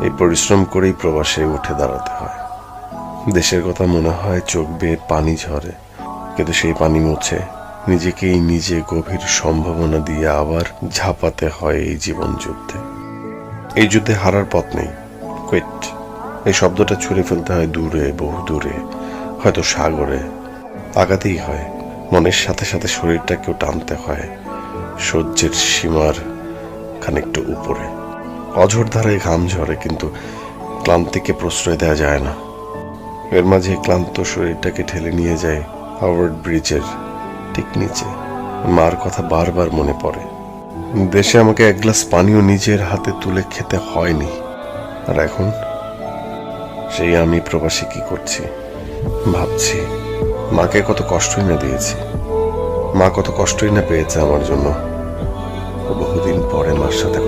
এই পরিশ্রম করেই প্রবাসে উঠে দাঁড়াতে হয়। দেশের কথা মনে হয় চোখ বেয়ে পানি ঝরে, কিন্তু সেই পানি মুছে নিজেকেই নিজে গভীর সম্ভাবনা দিয়ে আবার ঝাঁপাতে হয় এই জীবন যুদ্ধে। এই যুদ্ধে হারার পথ নেই। কুইট, এই শব্দটা ছুঁড়ে ফেলতে হয় দূরে, বহু দূরে, হয়তো সাগরে। আগাতেই হয়, মনের সাথে সাথে শরীরটাকেও টানতে হয় সহ্যের সীমার খানিকটু উপরে। অঝোর ধারায় ঘাম ঝরে, কিন্তু ক্লান্তিকে প্রশ্রয় দেওয়া যায় না। এর মাঝে ক্লান্ত শরীরটাকে ঠেলে নিয়ে যায় হাওয়ার্ড ব্রিজের ঠিক নিচে। মার কথা বারবার মনে পড়ে। দেশে আমাকে এক গ্লাস পানিও নিজের হাতে তুলে খেতে হয়নি, আর এখন সেই আমি প্রবাসী কি করছি ভাবছি। মাকে কত কষ্টই না দিয়েছি, মা কত কষ্টই না পেয়েছে আমার জন্য। বহুদিন পরে মার সাথে